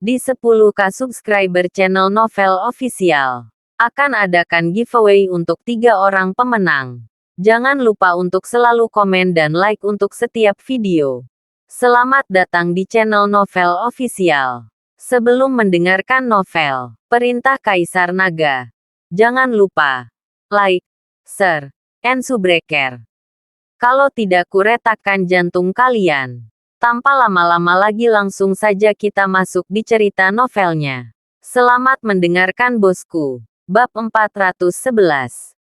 Di 10K subscriber channel Novel Official, akan adakan giveaway untuk 3 orang pemenang. Jangan lupa untuk selalu komen dan like untuk setiap video. Selamat datang di channel Novel Official. Sebelum mendengarkan novel, Perintah Kaisar Naga, jangan lupa like, share, and subscribe. Kalau tidak kuretakkan jantung kalian. Tanpa lama-lama lagi langsung saja kita masuk di cerita novelnya. Selamat mendengarkan bosku. Bab 411.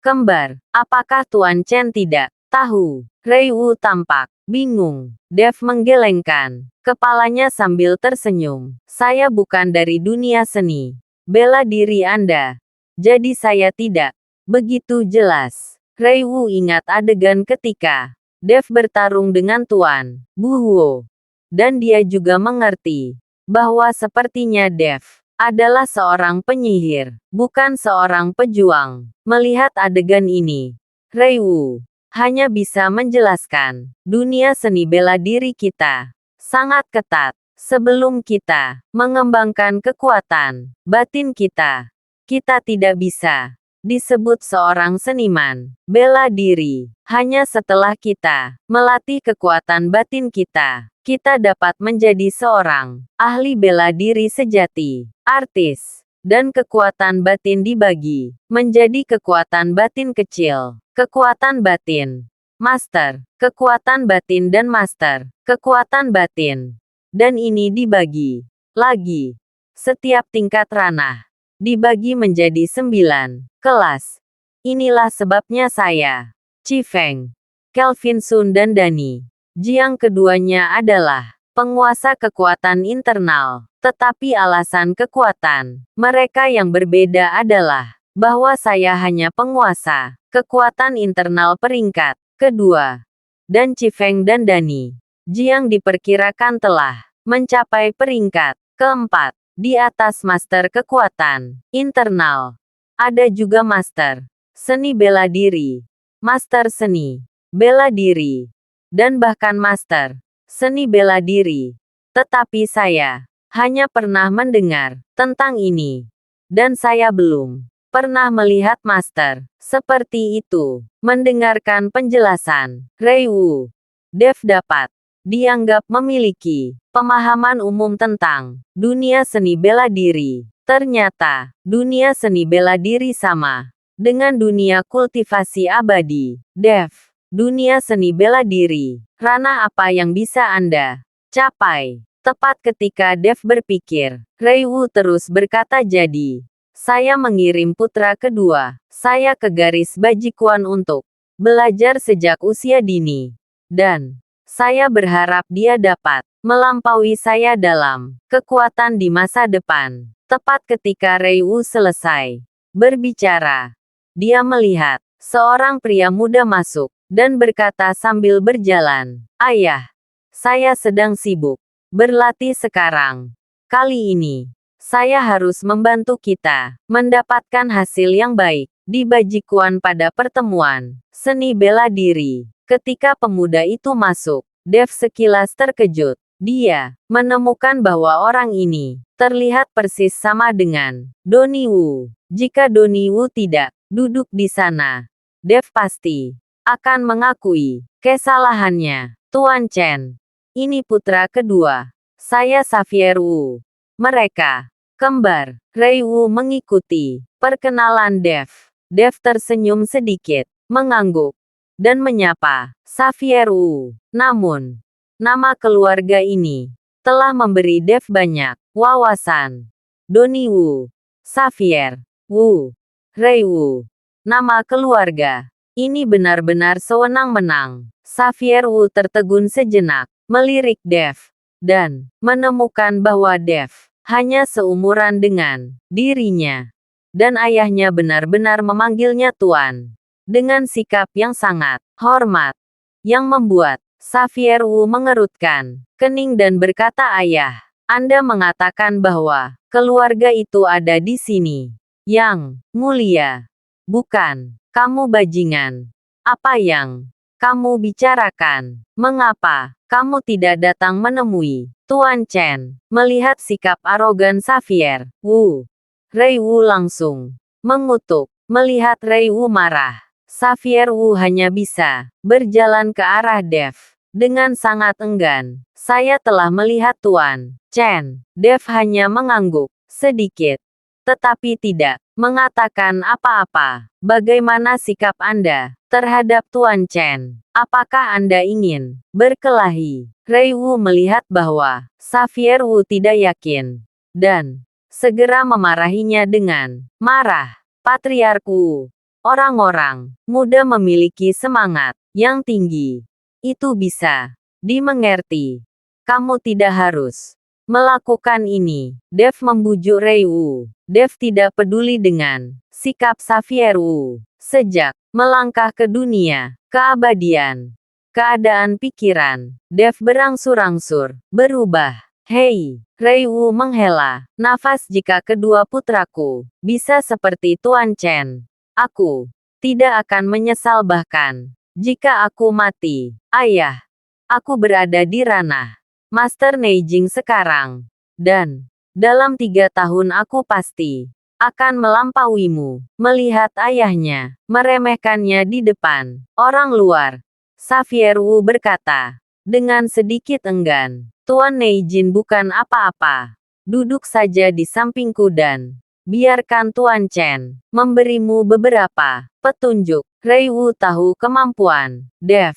Kembar. Apakah Tuan Chen tidak tahu? Rei Wu tampak bingung. Dev menggelengkan kepalanya sambil tersenyum. Saya bukan dari dunia seni. Bela diri Anda. Jadi saya tidak begitu jelas. Rei Wu ingat adegan ketika Dev bertarung dengan Tuan Buhuo. Dan dia juga mengerti bahwa sepertinya Dev adalah seorang penyihir, bukan seorang pejuang. Melihat adegan ini, Rei Wu hanya bisa menjelaskan, dunia seni bela diri kita sangat ketat. Sebelum kita mengembangkan kekuatan batin kita, kita tidak bisa disebut seorang seniman bela diri. Hanya setelah kita melatih kekuatan batin kita, kita dapat menjadi seorang ahli bela diri sejati. Artis dan kekuatan batin dibagi menjadi kekuatan batin kecil, kekuatan batin, master, kekuatan batin dan master, kekuatan batin. Dan ini dibagi lagi. Setiap tingkat ranah dibagi menjadi 9 kelas. Inilah sebabnya saya, Chi Feng, Kelvin Sun dan Dani Jiang keduanya adalah penguasa kekuatan internal. Tetapi alasan kekuatan mereka yang berbeda adalah bahwa saya hanya penguasa kekuatan internal peringkat kedua. Dan Chi Feng dan Dani Jiang diperkirakan telah mencapai peringkat keempat. Di atas master kekuatan internal, ada juga master seni bela diri, master seni bela diri, dan bahkan master seni bela diri. Tetapi saya hanya pernah mendengar tentang ini, dan saya belum pernah melihat master seperti itu. Mendengarkan penjelasan Rei Wu, Dev dapat dianggap memiliki pemahaman umum tentang dunia seni bela diri. Ternyata, dunia seni bela diri sama dengan dunia kultivasi abadi. Dev, dunia seni bela diri, ranah apa yang bisa Anda capai? Tepat ketika Dev berpikir, Rei Wu terus berkata, jadi saya mengirim putra kedua saya ke garis bajikuan untuk belajar sejak usia dini. Dan saya berharap dia dapat melampaui saya dalam kekuatan di masa depan. Tepat ketika Rei Wu selesai berbicara, dia melihat seorang pria muda masuk dan berkata sambil berjalan, "Ayah, saya sedang sibuk berlatih sekarang. Kali ini, saya harus membantu kita mendapatkan hasil yang baik di bajikuan pada pertemuan seni bela diri." Ketika pemuda itu masuk, Dev sekilas terkejut. Dia menemukan bahwa orang ini terlihat persis sama dengan Doni Wu. Jika Doni Wu tidak duduk di sana, Dev pasti akan mengakui kesalahannya. Tuan Chen, ini putra kedua saya, Xavier Wu. Mereka kembar. Rei Wu mengikuti perkenalan Dev. Dev tersenyum sedikit, mengangguk, dan menyapa Xavier Wu. Namun, nama keluarga ini telah memberi Dev banyak wawasan. Doni Wu, Xavier Wu, Rei Wu. Nama keluarga ini benar-benar sewenang-wenang. Xavier Wu tertegun sejenak, melirik Dev, dan menemukan bahwa Dev hanya seumuran dengan dirinya. Dan ayahnya benar-benar memanggilnya Tuan dengan sikap yang sangat hormat, yang membuat Xavier Wu mengerutkan kening dan berkata, "Ayah, Anda mengatakan bahwa keluarga itu ada di sini. Yang mulia, bukan kamu bajingan. Apa yang kamu bicarakan? Mengapa kamu tidak datang menemui Tuan Chen, melihat sikap arogan Xavier Wu, Rei Wu langsung mengutuk. Melihat Rei Wu marah, Xavier Wu hanya bisa berjalan ke arah Dev dengan sangat enggan. Saya telah melihat Tuan Chen. Dev hanya mengangguk sedikit, tetapi tidak mengatakan apa-apa. Bagaimana sikap Anda terhadap Tuan Chen? Apakah Anda ingin berkelahi? Rei Wu melihat bahwa Xavier Wu tidak yakin dan segera memarahinya dengan marah. Patriark Wu, orang-orang muda memiliki semangat yang tinggi. Itu bisa dimengerti. Kamu tidak harus melakukan ini. Dev membujuk Rei Wu. Dev tidak peduli dengan sikap Xavier Wu. Sejak melangkah ke dunia keabadian, keadaan pikiran Dev berangsur-angsur berubah. Hei, Rei Wu menghela nafas. Jika kedua putraku bisa seperti Tuan Chen, aku tidak akan menyesal bahkan jika aku mati. Ayah, aku berada di ranah Master Neijing sekarang, dan dalam 3 tahun aku pasti akan melampauimu. Melihat ayahnya meremehkannya di depan orang luar, Xavier Wu berkata dengan sedikit enggan, Tuan Neijin bukan apa-apa. Duduk saja di sampingku dan biarkan Tuan Chen memberimu beberapa petunjuk. Rei Wu tahu kemampuan Dev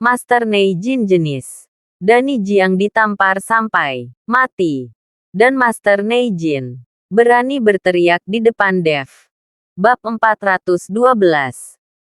Master Neijin jenis Dani Jiang ditampar sampai mati. Dan Master Neijin berani berteriak di depan Dev. Bab 412.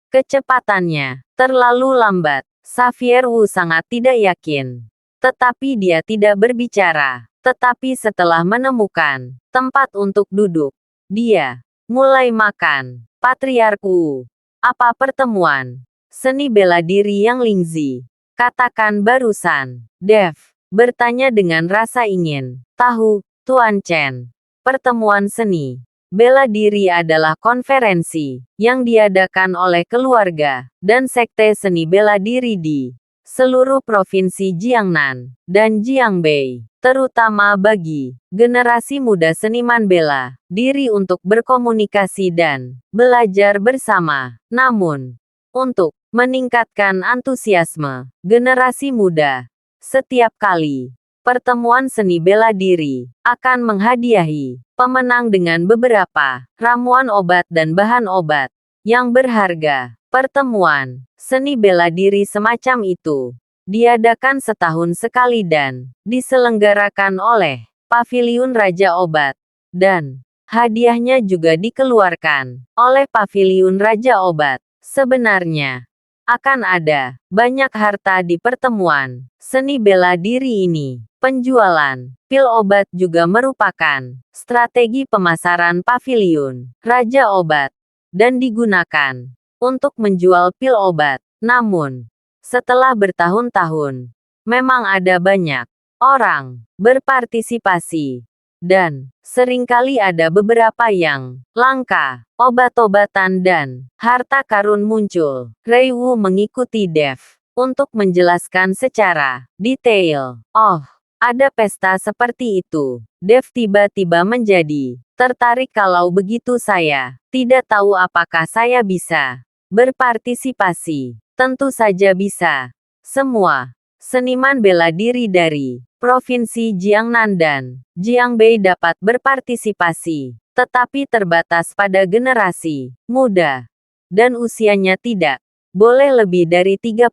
Kecepatannya terlalu lambat. Xavier Wu sangat tidak yakin. Tetapi dia tidak berbicara. Tetapi setelah menemukan tempat untuk duduk, dia mulai makan. Patriark Wu, apa pertemuan seni bela diri yang Lingzi katakan barusan? Dev bertanya dengan rasa ingin tahu. Tuan Chen, pertemuan seni bela diri adalah konferensi yang diadakan oleh keluarga dan sekte seni bela diri di seluruh provinsi Jiangnan dan Jiangbei, terutama bagi generasi muda seniman bela diri untuk berkomunikasi dan belajar bersama. Namun, untuk meningkatkan antusiasme generasi muda, setiap kali pertemuan seni bela diri akan menghadiahi pemenang dengan beberapa ramuan obat dan bahan obat yang berharga. Pertemuan seni bela diri semacam itu diadakan setahun sekali dan diselenggarakan oleh Paviliun Raja Obat, dan hadiahnya juga dikeluarkan oleh Paviliun Raja Obat. Sebenarnya akan ada banyak harta di pertemuan seni bela diri ini. Penjualan pil obat juga merupakan strategi pemasaran Paviliun Raja Obat dan digunakan untuk menjual pil obat. Namun, setelah bertahun-tahun, memang ada banyak orang berpartisipasi, dan seringkali ada beberapa yang langka. Obat-obatan dan harta karun muncul. Rei Wu mengikuti Dev untuk menjelaskan secara detail. Oh, ada pesta seperti itu. Dev tiba-tiba menjadi tertarik. Kalau begitu saya tidak tahu apakah saya bisa berpartisipasi. Tentu saja bisa. Semua seniman bela diri dari Provinsi Jiangnan dan Jiangbei dapat berpartisipasi, tetapi terbatas pada generasi muda, dan usianya tidak boleh lebih dari 35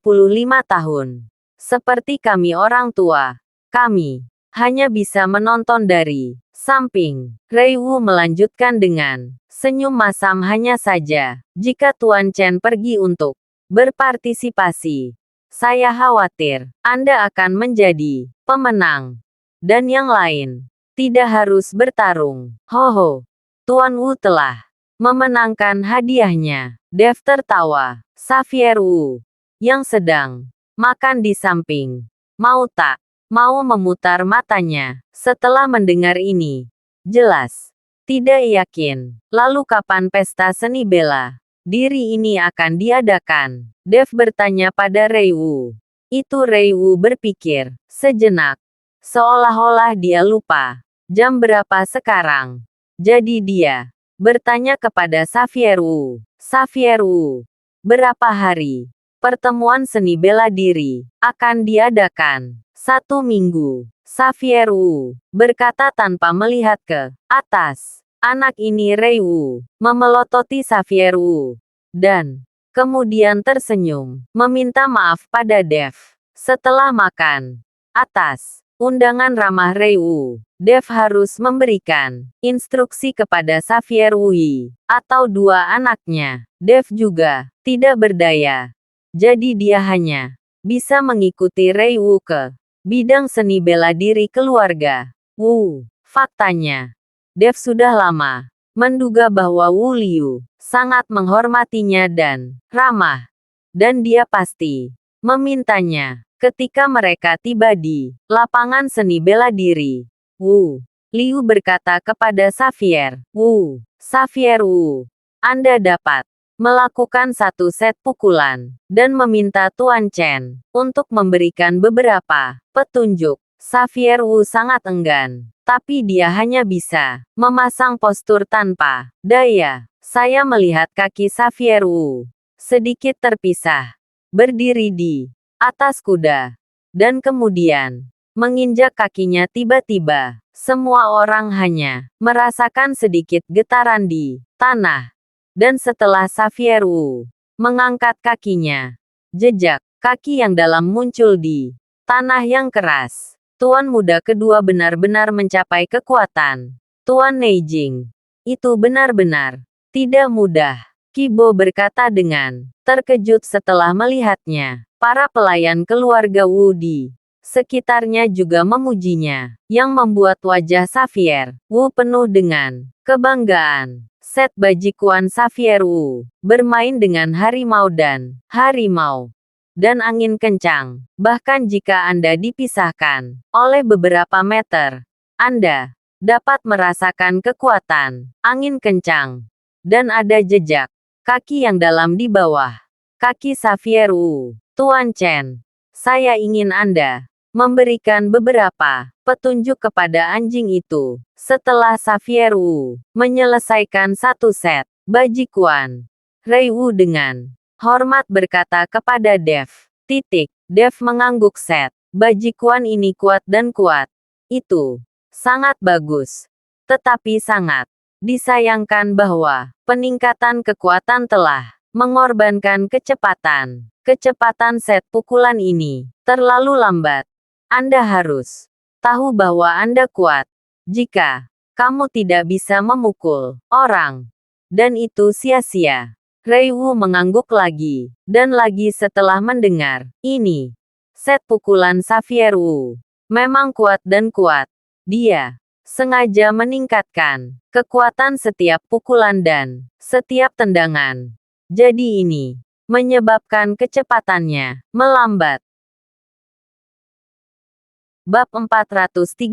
tahun. Seperti kami orang tua, kami hanya bisa menonton dari samping. Rei Wu melanjutkan dengan senyum masam. Hanya saja, jika Tuan Chen pergi untuk berpartisipasi, saya khawatir Anda akan menjadi pemenang, dan yang lain tidak harus bertarung. Hoho, Tuan Wu telah memenangkan hadiahnya. Dev tertawa. Xavier Wu, yang sedang makan di samping, mau tak mau memutar matanya setelah mendengar ini. Jelas tidak yakin. Lalu kapan pesta seni bela diri ini akan diadakan? Dev bertanya pada Rei Wu. Itu Rei Wu berpikir sejenak. Seolah-olah dia lupa. Jam berapa sekarang? Jadi dia bertanya kepada Xavier Wu. Xavier Wu, berapa hari? Pertemuan seni bela diri akan diadakan 1 minggu. Xavier Wu berkata tanpa melihat ke atas. Anak ini Rei Wu memelototi Xavier Wu dan kemudian tersenyum, meminta maaf pada Dev. Setelah makan, atas undangan ramah Rei Wu, Dev harus memberikan instruksi kepada Xavier Wu atau dua anaknya. Dev juga tidak berdaya. Jadi dia hanya bisa mengikuti Rei Wu ke bidang seni bela diri keluarga Wu. Faktanya, Dev sudah lama menduga bahwa Wu Liu sangat menghormatinya dan ramah. Dan dia pasti memintanya ketika mereka tiba di lapangan seni bela diri. Wu Liu berkata kepada Xavier Wu, Xavier Wu, Anda dapat melakukan satu set pukulan, dan meminta Tuan Chen untuk memberikan beberapa petunjuk. Xavier Wu sangat enggan, tapi dia hanya bisa memasang postur tanpa daya. Saya melihat kaki Xavier Wu sedikit terpisah, berdiri di atas kuda, dan kemudian menginjak kakinya tiba-tiba. Semua orang hanya merasakan sedikit getaran di tanah. Dan setelah Xavier Wu mengangkat kakinya, jejak kaki yang dalam muncul di tanah yang keras. Tuan muda kedua benar-benar mencapai kekuatan. Tuan Neijing, itu benar-benar tidak mudah. Kibo berkata dengan terkejut setelah melihatnya. Para pelayan keluarga Wu di sekitarnya juga memujinya, yang membuat wajah Xavier Wu penuh dengan kebanggaan. Set Bajikuan Xavier Wu bermain dengan harimau dan angin kencang. Bahkan jika Anda dipisahkan oleh beberapa meter, Anda dapat merasakan kekuatan angin kencang. Dan ada jejak kaki yang dalam di bawah kaki Xavier Wu. Tuan Chen, saya ingin Anda memberikan beberapa petunjuk kepada anjing itu. Setelah Xavier Wu menyelesaikan satu set Bajikuan, Rei Wu dengan hormat berkata kepada Dev. Dev mengangguk. Set Bajikuan ini kuat dan kuat. Itu sangat bagus. Tetapi sangat disayangkan bahwa peningkatan kekuatan telah mengorbankan kecepatan. Kecepatan set pukulan ini terlalu lambat. Anda harus tahu bahwa Anda kuat jika kamu tidak bisa memukul orang. Dan itu sia-sia. Rei Wu mengangguk lagi dan lagi setelah mendengar ini. Set pukulan Xavier Wu memang kuat dan kuat. Dia sengaja meningkatkan kekuatan setiap pukulan dan setiap tendangan. Jadi ini menyebabkan kecepatannya melambat. Bab 413.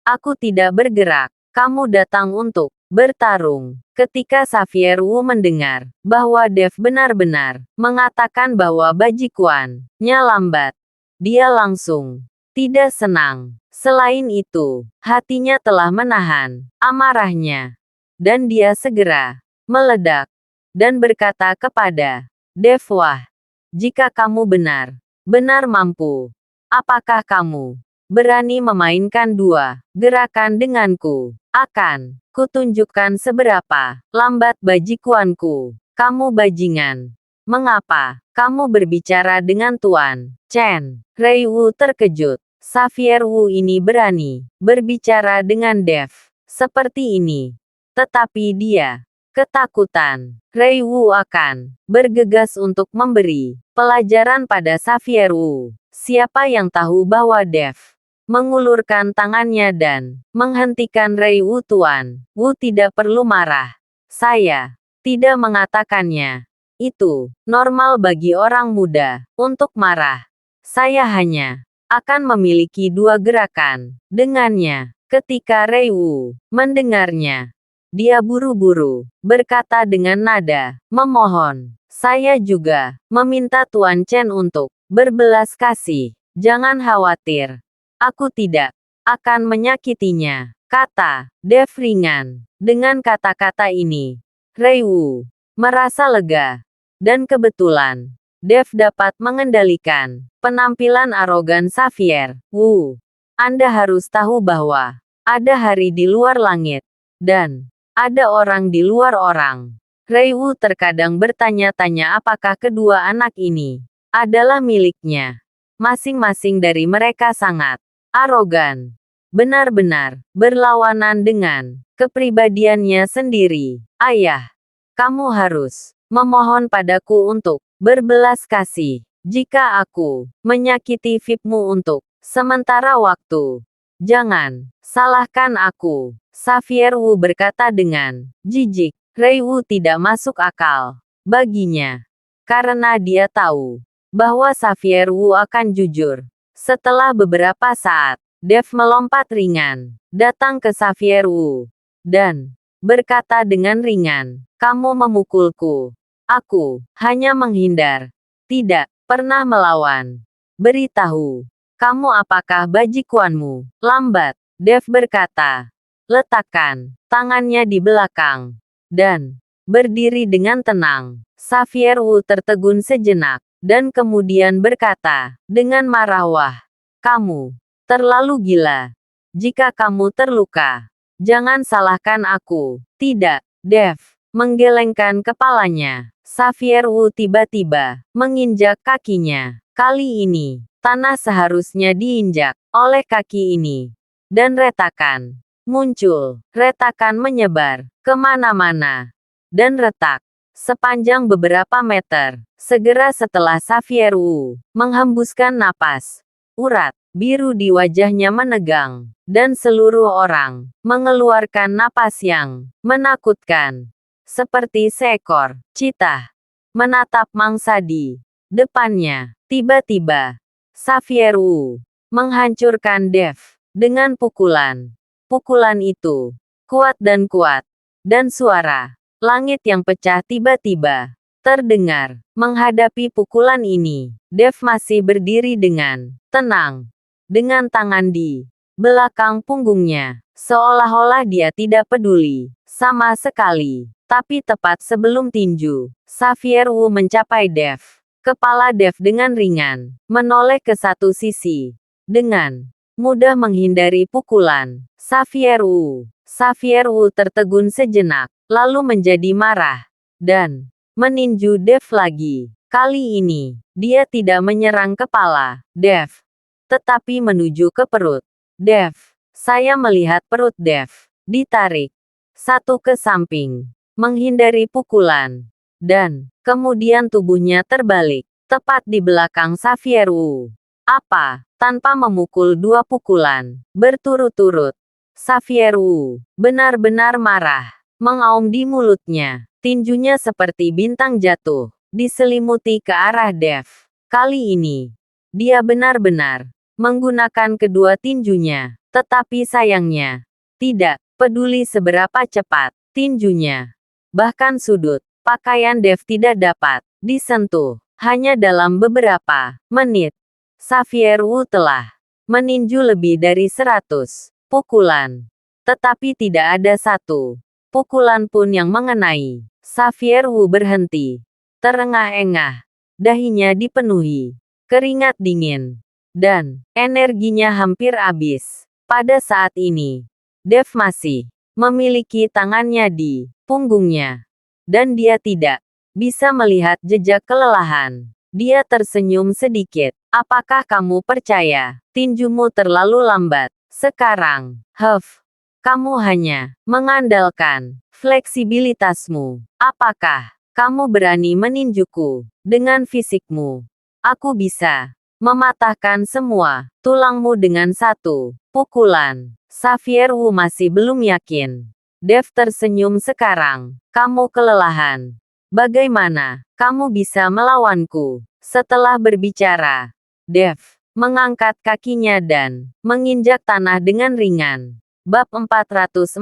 Aku tidak bergerak. Kamu datang untuk bertarung. Ketika Xavier Wu mendengar bahwa Dev benar-benar mengatakan bahwa Bajikuan-nya lambat, dia langsung tidak senang. Selain itu, hatinya telah menahan amarahnya. Dan dia segera meledak dan berkata kepada Dev, wah, jika kamu benar-benar mampu, apakah kamu berani memainkan dua gerakan denganku? Akan kutunjukkan seberapa lambat Bajikuanku. Kamu bajingan. Mengapa kamu berbicara dengan Tuan Chen? Rei Wu terkejut. Xavier Wu ini berani berbicara dengan Dev seperti ini. Tetapi dia ketakutan. Rei Wu akan bergegas untuk memberi pelajaran pada Xavier Wu. Siapa yang tahu bahwa Dev mengulurkan tangannya dan menghentikan Rei Wu. Tuan Wu tidak perlu marah. Saya tidak mengatakannya. Itu normal bagi orang muda untuk marah. Saya hanya akan memiliki dua gerakan dengannya. Ketika Rei Wu mendengarnya, dia buru-buru berkata dengan nada memohon. Saya juga meminta Tuan Chen untuk berbelas kasih. Jangan khawatir. Aku tidak akan menyakitinya, kata Dev ringan. Dengan kata-kata ini, Rei Wu merasa lega. Dan kebetulan, Dev dapat mengendalikan penampilan arogan Xavier Wu. Anda harus tahu bahwa ada hari di luar langit, dan ada orang di luar orang. Rei Wu terkadang bertanya-tanya apakah kedua anak ini adalah miliknya. Masing-masing dari mereka sangat arogan. Benar-benar berlawanan dengan kepribadiannya sendiri. Ayah, kamu harus memohon padaku untuk berbelas kasih. Jika aku menyakiti VIP-mu untuk sementara waktu, jangan salahkan aku. Xavier Wu berkata dengan jijik. Rei Wu tidak masuk akal baginya. Karena dia tahu bahwa Xavier Wu akan jujur. Setelah beberapa saat, Dev melompat ringan, datang ke Xavier Wu, dan berkata dengan ringan, kamu memukulku. Aku hanya menghindar. Tidak pernah melawan. Beritahu, kamu apakah bajikuanmu? Lambat, Dev berkata. Letakkan tangannya di belakang. Dan berdiri dengan tenang. Xavier Wu tertegun sejenak, dan kemudian berkata, dengan marah, wah, kamu terlalu gila. Jika kamu terluka, jangan salahkan aku. Tidak, Dev menggelengkan kepalanya. Xavier Wu tiba-tiba menginjak kakinya. Kali ini, tanah seharusnya diinjak oleh kaki ini. Dan retakan muncul. Retakan menyebar kemana-mana. Dan retak sepanjang beberapa meter. Segera setelah Xavier Wu menghembuskan napas, urat biru di wajahnya menegang, dan seluruh orang mengeluarkan napas yang menakutkan. Seperti seekor citah menatap mangsa di depannya. Tiba-tiba, Xavier Wu menghancurkan Dev dengan pukulan. Pukulan itu kuat, dan suara langit yang pecah tiba-tiba terdengar. Menghadapi pukulan ini, Dev masih berdiri dengan tenang, dengan tangan di belakang punggungnya, seolah-olah dia tidak peduli sama sekali. Tapi tepat sebelum tinju, Xavier Wu mencapai Dev. Kepala Dev dengan ringan menoleh ke satu sisi, dengan mudah menghindari pukulan Xavier Wu. Xavier Wu tertegun sejenak, lalu menjadi marah, dan meninju Dev lagi. Kali ini, dia tidak menyerang kepala Dev, tetapi menuju ke perut Dev. Saya melihat perut Dev ditarik satu ke samping, menghindari pukulan, dan kemudian tubuhnya terbalik, tepat di belakang Xavier Wu. Apa? Tanpa memukul dua pukulan berturut-turut, Xavier Wu benar-benar marah, mengaum di mulutnya. Tinjunya seperti bintang jatuh, diselimuti ke arah Dev. Kali ini, dia benar-benar menggunakan kedua tinjunya, tetapi sayangnya, tidak peduli seberapa cepat tinjunya. Bahkan sudut pakaian Dev tidak dapat disentuh. Hanya dalam beberapa menit, Xavier Wu telah meninju lebih dari 100 pukulan. Tetapi tidak ada satu pukulan pun yang mengenai. Xavier Wu berhenti. Terengah-engah. Dahinya dipenuhi keringat dingin. Dan energinya hampir habis. Pada saat ini, Dev masih memiliki tangannya di punggungnya. Dan dia tidak bisa melihat jejak kelelahan. Dia tersenyum sedikit. Apakah kamu percaya tinjumu terlalu lambat sekarang? Kamu hanya mengandalkan fleksibilitasmu. Apakah kamu berani meninjuku dengan fisikmu? Aku bisa mematahkan semua tulangmu dengan satu pukulan. Xavier Wu masih belum yakin. Dev tersenyum sekarang. Kamu kelelahan. Bagaimana kamu bisa melawanku? Setelah berbicara, Dev mengangkat kakinya dan menginjak tanah dengan ringan. Bab 414.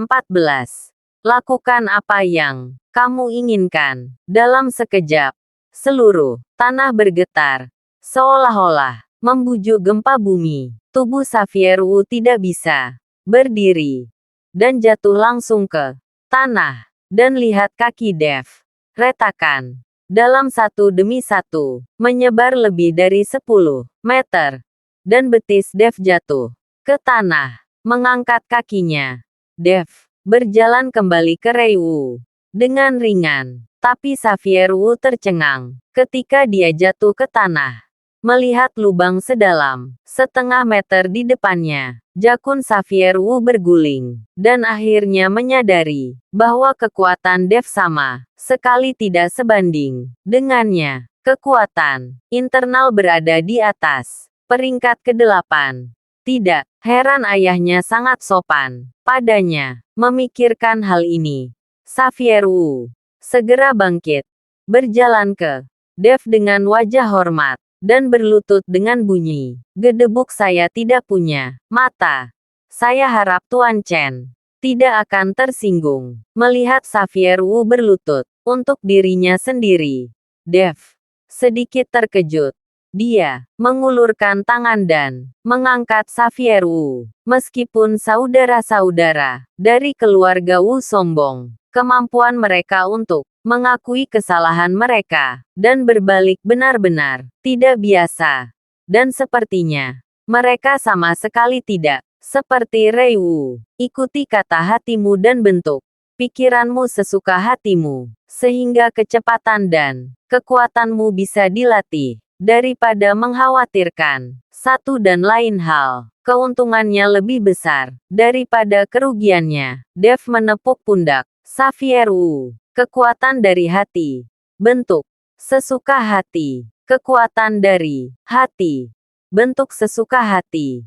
Lakukan apa yang kamu inginkan. Dalam sekejap, seluruh tanah bergetar, seolah-olah membujuk gempa bumi. Tubuh Xavier Wu tidak bisa berdiri dan jatuh langsung ke tanah. Dan lihat kaki Dev. Retakan. Dalam satu demi satu. Menyebar lebih dari 10 meter. Dan betis Dev jatuh ke tanah. Mengangkat kakinya. Dev berjalan kembali ke Rei Wu. Dengan ringan. Tapi Xavier Wu tercengang ketika dia jatuh ke tanah. Melihat lubang sedalam 1/2 meter di depannya, jakun Xavier Wu berguling, dan akhirnya menyadari bahwa kekuatan Dev sama sekali tidak sebanding dengannya. Kekuatan internal berada di atas peringkat ke-8. Tidak heran ayahnya sangat sopan padanya memikirkan hal ini. Xavier Wu segera bangkit, berjalan ke Dev dengan wajah hormat, dan berlutut dengan bunyi. Gedebuk, saya tidak punya mata. Saya harap Tuan Chen tidak akan tersinggung melihat Xavier Wu berlutut untuk dirinya sendiri. Dev sedikit terkejut. Dia mengulurkan tangan dan mengangkat Xavier Wu. Meskipun saudara-saudara dari keluarga Wu sombong, kemampuan mereka untuk mengakui kesalahan mereka, dan berbalik benar-benar tidak biasa. Dan sepertinya, mereka sama sekali tidak seperti Rei Wu. Ikuti kata hatimu dan bentuk pikiranmu sesuka hatimu, sehingga kecepatan dan kekuatanmu bisa dilatih. Daripada mengkhawatirkan satu dan lain hal, keuntungannya lebih besar daripada kerugiannya. Dev menepuk pundak Xavier Wu. Kekuatan dari hati. Bentuk sesuka hati. Kekuatan dari hati. Bentuk sesuka hati.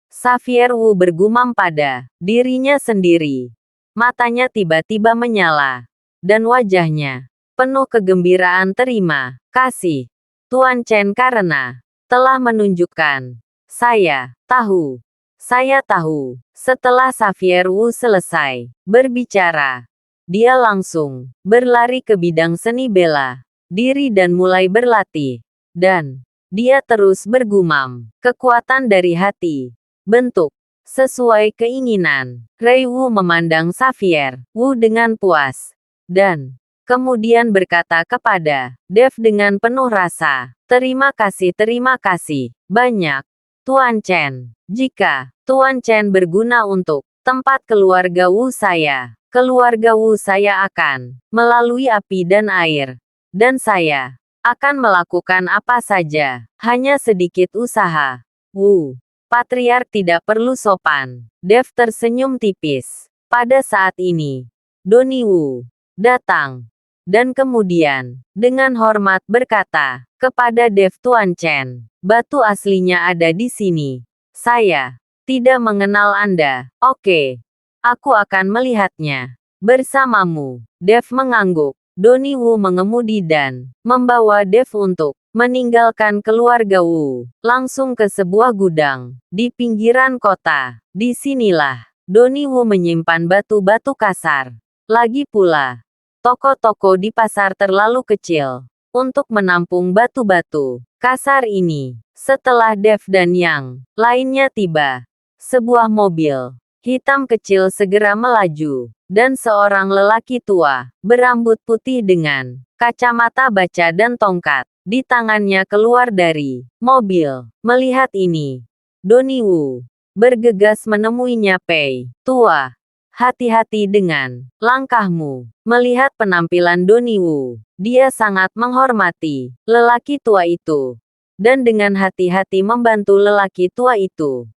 Xavier Wu bergumam pada dirinya sendiri. Matanya tiba-tiba menyala. Dan wajahnya penuh kegembiraan. Terima kasih, Tuan Chen, karena telah menunjukkan. Saya tahu. Saya tahu. Setelah Xavier Wu selesai berbicara, dia langsung berlari ke bidang seni bela diri dan mulai berlatih. Dan dia terus bergumam, kekuatan dari hati. Bentuk sesuai keinginan. Rei Wu memandang Xavier Wu dengan puas. Dan kemudian berkata kepada Dev dengan penuh rasa, terima kasih banyak, Tuan Chen. Jika Tuan Chen berguna untuk tempat keluarga Wu saya, keluarga Wu saya akan melalui api dan air. Dan saya akan melakukan apa saja, hanya sedikit usaha. Wu, patriark tidak perlu sopan. Dev tersenyum tipis. Pada saat ini, Doni Wu datang. Dan kemudian, dengan hormat berkata kepada Dev, Tuan Chen, batu aslinya ada di sini. Saya tidak mengenal Anda. Oke. Aku akan melihatnya bersamamu. Dev mengangguk. Doni Wu mengemudi dan membawa Dev untuk meninggalkan keluarga Wu, langsung ke sebuah gudang di pinggiran kota. Disinilah Doni Wu menyimpan batu-batu kasar. Lagi pula, toko-toko di pasar terlalu kecil untuk menampung batu-batu kasar ini. Setelah Dev dan yang lainnya tiba, sebuah mobil hitam kecil segera melaju, dan seorang lelaki tua, berambut putih dengan kacamata baca dan tongkat di tangannya keluar dari mobil. Melihat ini, Doni Wu bergegas menemuinya. Pei, tua, hati-hati dengan langkahmu. Melihat penampilan Doni Wu, dia sangat menghormati lelaki tua itu, dan dengan hati-hati membantu lelaki tua itu.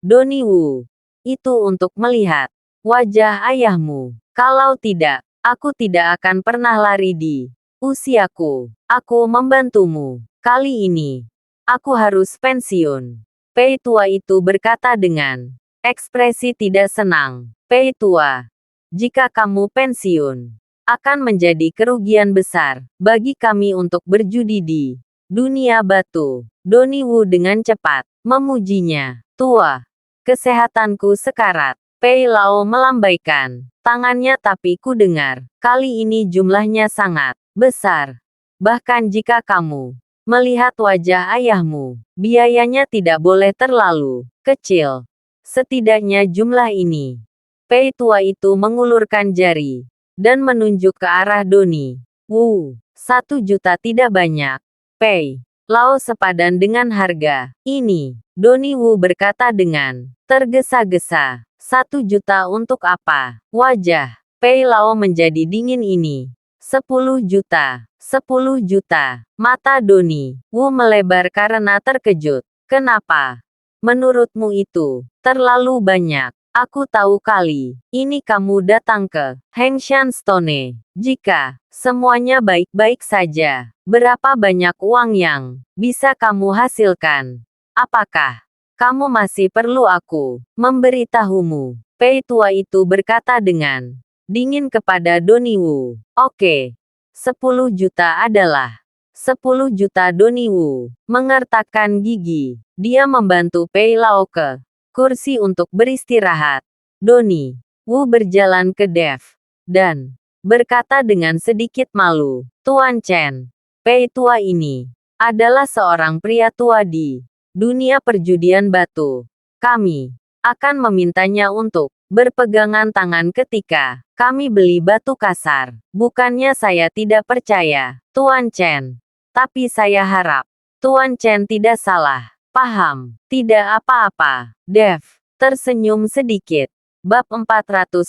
Doni Wu, itu untuk melihat wajah ayahmu. Kalau tidak, aku tidak akan pernah lari di usiaku. Aku membantumu. Kali ini, aku harus pensiun. Pei tua itu berkata dengan ekspresi tidak senang. Pei tua, jika kamu pensiun, akan menjadi kerugian besar bagi kami untuk berjudi di dunia batu. Doni Wu dengan cepat memujinya. Tua, kesehatanku sekarat. Pei Lao melambaikan tangannya, tapi ku dengar kali ini jumlahnya sangat besar. Bahkan jika kamu Melihat wajah ayahmu, biayanya tidak boleh terlalu kecil. Setidaknya jumlah ini. Pei tua itu mengulurkan jari dan menunjuk ke arah Doni. 1 juta tidak banyak. Pei Lao sepadan dengan harga ini. Doni Wu berkata dengan tergesa-gesa. 1 juta untuk apa? Wajah Pei Lao menjadi dingin ini. 10 juta. 10 juta. Mata Doni Wu melebar karena terkejut. Kenapa? Menurutmu itu terlalu banyak. Aku tahu kali ini kamu datang ke Hengshan Stone. Jika semuanya baik-baik saja, berapa banyak uang yang bisa kamu hasilkan? Apakah kamu masih perlu aku memberitahumu? Pei tua itu berkata dengan dingin kepada Doni Wu. Oke. 10 juta adalah 10 juta. Doni Wu mengertakkan gigi. Dia membantu Pei Lao ke kursi untuk beristirahat. Doni Wu berjalan ke Dev dan berkata dengan sedikit malu, Tuan Chen, Pei tua ini adalah seorang pria tua di dunia perjudian batu. Kami akan memintanya untuk berpegangan tangan ketika kami beli batu kasar. Bukannya saya tidak percaya, Tuan Chen. Tapi saya harap Tuan Chen tidak salah paham. Tidak apa-apa. Dev tersenyum sedikit. Bab 415.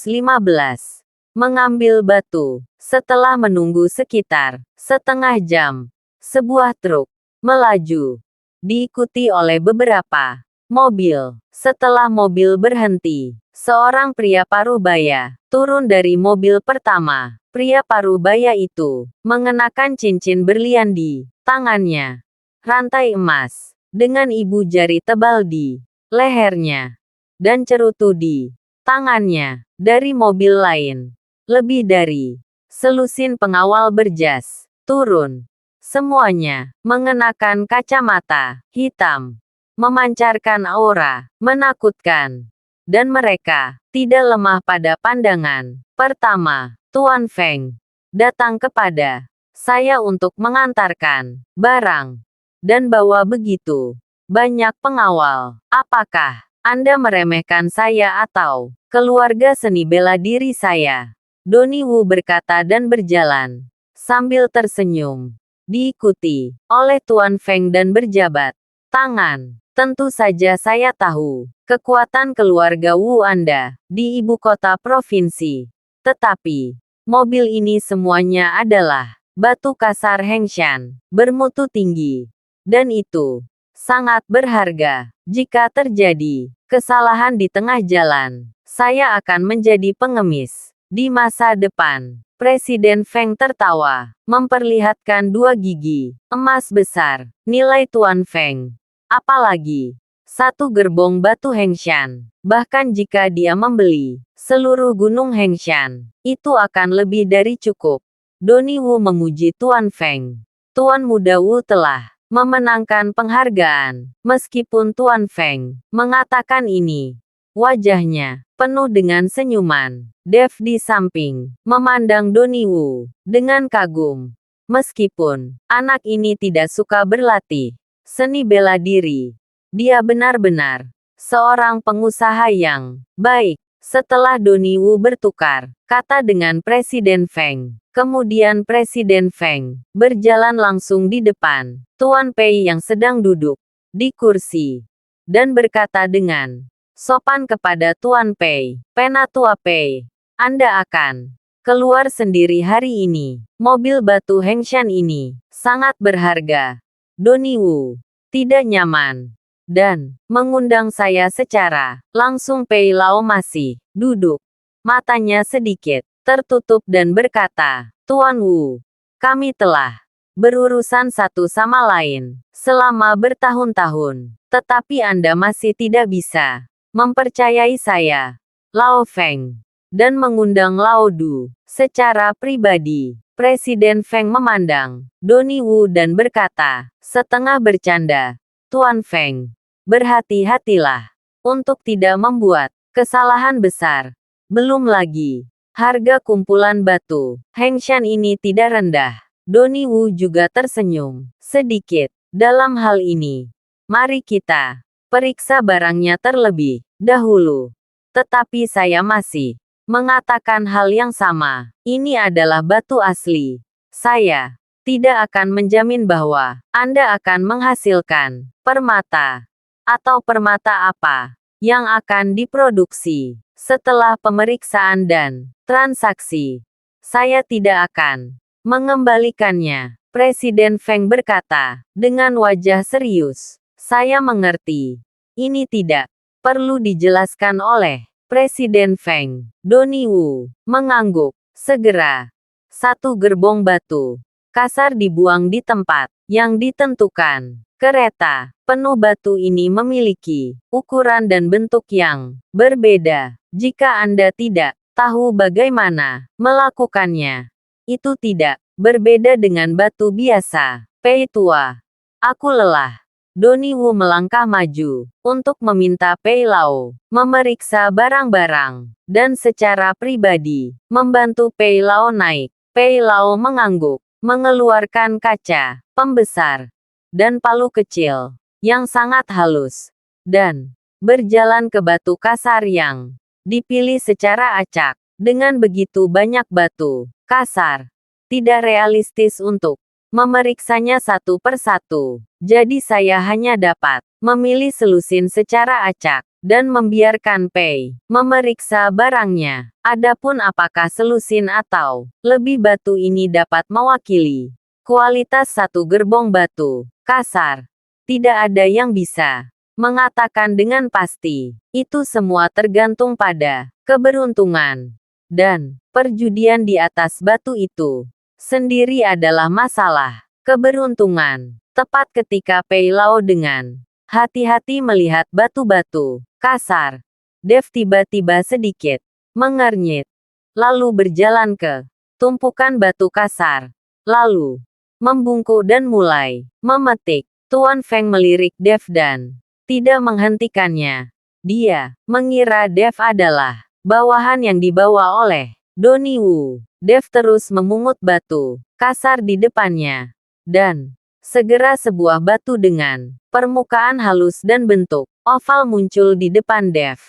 Mengambil batu. Setelah menunggu sekitar setengah jam, sebuah truk melaju, diikuti oleh beberapa mobil. Setelah mobil berhenti, seorang pria parubaya turun dari mobil pertama. Pria parubaya itu mengenakan cincin berlian di tangannya, rantai emas dengan ibu jari tebal di lehernya, dan cerutu di tangannya. Dari mobil lain, lebih dari selusin pengawal berjas turun. Semuanya mengenakan kacamata hitam, memancarkan aura menakutkan, dan mereka tidak lemah pada pandangan. Pertama, Tuan Feng datang kepada saya untuk mengantarkan barang dan bawa begitu banyak pengawal. Apakah Anda meremehkan saya atau keluarga seni bela diri saya? Doni Wu berkata dan berjalan sambil tersenyum, diikuti oleh Tuan Feng dan berjabat tangan. Tentu saja saya tahu kekuatan keluarga Wu Anda di ibu kota provinsi. Tetapi mobil ini semuanya adalah batu kasar Hengshan bermutu tinggi. Dan itu sangat berharga. Jika terjadi kesalahan di tengah jalan, saya akan menjadi pengemis di masa depan. Presiden Feng tertawa, memperlihatkan 2 gigi emas besar. Nilai Tuan Feng. Apalagi 1 gerbong batu Hengshan. Bahkan jika dia membeli seluruh gunung Hengshan, itu akan lebih dari cukup. Doni Wu memuji Tuan Feng. Tuan Muda Wu telah memenangkan penghargaan. Meskipun Tuan Feng mengatakan ini, wajahnya penuh dengan senyuman. Dev di samping memandang Doni Wu dengan kagum. Meskipun anak ini tidak suka berlatih seni bela diri, dia benar-benar seorang pengusaha yang baik. Setelah Doni Wu bertukar kata dengan Presiden Feng, kemudian Presiden Feng berjalan langsung di depan Tuan Pei yang sedang duduk di kursi, dan berkata dengan sopan kepada Tuan Pei, Penatua Pei, Anda akan keluar sendiri hari ini. Mobil batu Hengshan ini sangat berharga. Doni Wu tidak nyaman dan mengundang saya secara langsung. Pei Lao masih duduk, matanya sedikit tertutup dan berkata, Tuan Wu, kami telah berurusan satu sama lain selama bertahun-tahun, tetapi Anda masih tidak bisa mempercayai saya. Lao Feng dan mengundang Lao Du secara pribadi. Presiden Feng memandang Doni Wu dan berkata, setengah bercanda, Tuan Feng, berhati-hatilah untuk tidak membuat kesalahan besar. Belum lagi, harga kumpulan batu Hengshan ini tidak rendah. Donnie Wu juga tersenyum sedikit. Dalam hal ini, mari kita periksa barangnya terlebih dahulu. Tetapi saya masih mengatakan hal yang sama. Ini adalah batu asli. Saya tidak akan menjamin bahwa Anda akan menghasilkan permata atau permata apa yang akan diproduksi setelah pemeriksaan dan transaksi. Saya tidak akan mengembalikannya. Presiden Feng berkata dengan wajah serius. Saya mengerti. Ini tidak perlu dijelaskan oleh Presiden Feng. Donnie Wu mengangguk. Segera, satu gerbong batu kasar dibuang di tempat yang ditentukan. Kereta penuh batu ini memiliki ukuran dan bentuk yang berbeda. Jika Anda tidak tahu bagaimana melakukannya, itu tidak berbeda dengan batu biasa. Pei tua. Aku lelah. Donnie Wu melangkah maju untuk meminta Pei Lao memeriksa barang-barang dan secara pribadi membantu Pei Lao naik. Pei Lao mengangguk, mengeluarkan kaca pembesar dan palu kecil yang sangat halus dan berjalan ke batu kasar yang dipilih secara acak. Dengan begitu banyak batu kasar, tidak realistis untuk memeriksanya satu persatu. Jadi saya hanya dapat memilih selusin secara acak dan membiarkan Pei memeriksa barangnya. Adapun apakah selusin atau lebih batu ini dapat mewakili kualitas satu gerbong batu kasar, tidak ada yang bisa mengatakan dengan pasti. Itu semua tergantung pada keberuntungan. Dan perjudian di atas batu itu sendiri adalah masalah keberuntungan. Tepat ketika Pei Lao dengan hati-hati melihat batu-batu kasar, Dev tiba-tiba sedikit mengernyit, lalu berjalan ke tumpukan batu kasar, lalu membungkuk dan mulai memetik. Tuan Feng melirik Dev dan tidak menghentikannya. Dia mengira Dev adalah bawahan yang dibawa oleh Donnie Wu. Dev terus memungut batu kasar di depannya. Dan segera sebuah batu dengan permukaan halus dan bentuk oval muncul di depan Dev.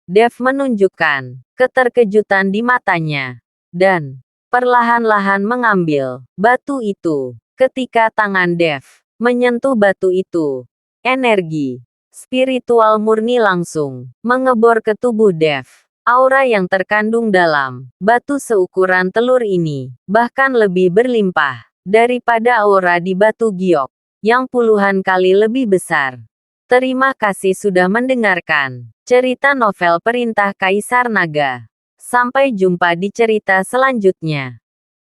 Dev menunjukkan keterkejutan di matanya. Dan perlahan-lahan mengambil batu itu. Ketika tangan Dev menyentuh batu itu, energi spiritual murni langsung mengebor ke tubuh Dev. Aura yang terkandung dalam batu seukuran telur ini bahkan lebih berlimpah daripada aura di batu giok yang puluhan kali lebih besar. Terima kasih sudah mendengarkan cerita novel Perintah Kaisar Naga. Sampai jumpa di cerita selanjutnya.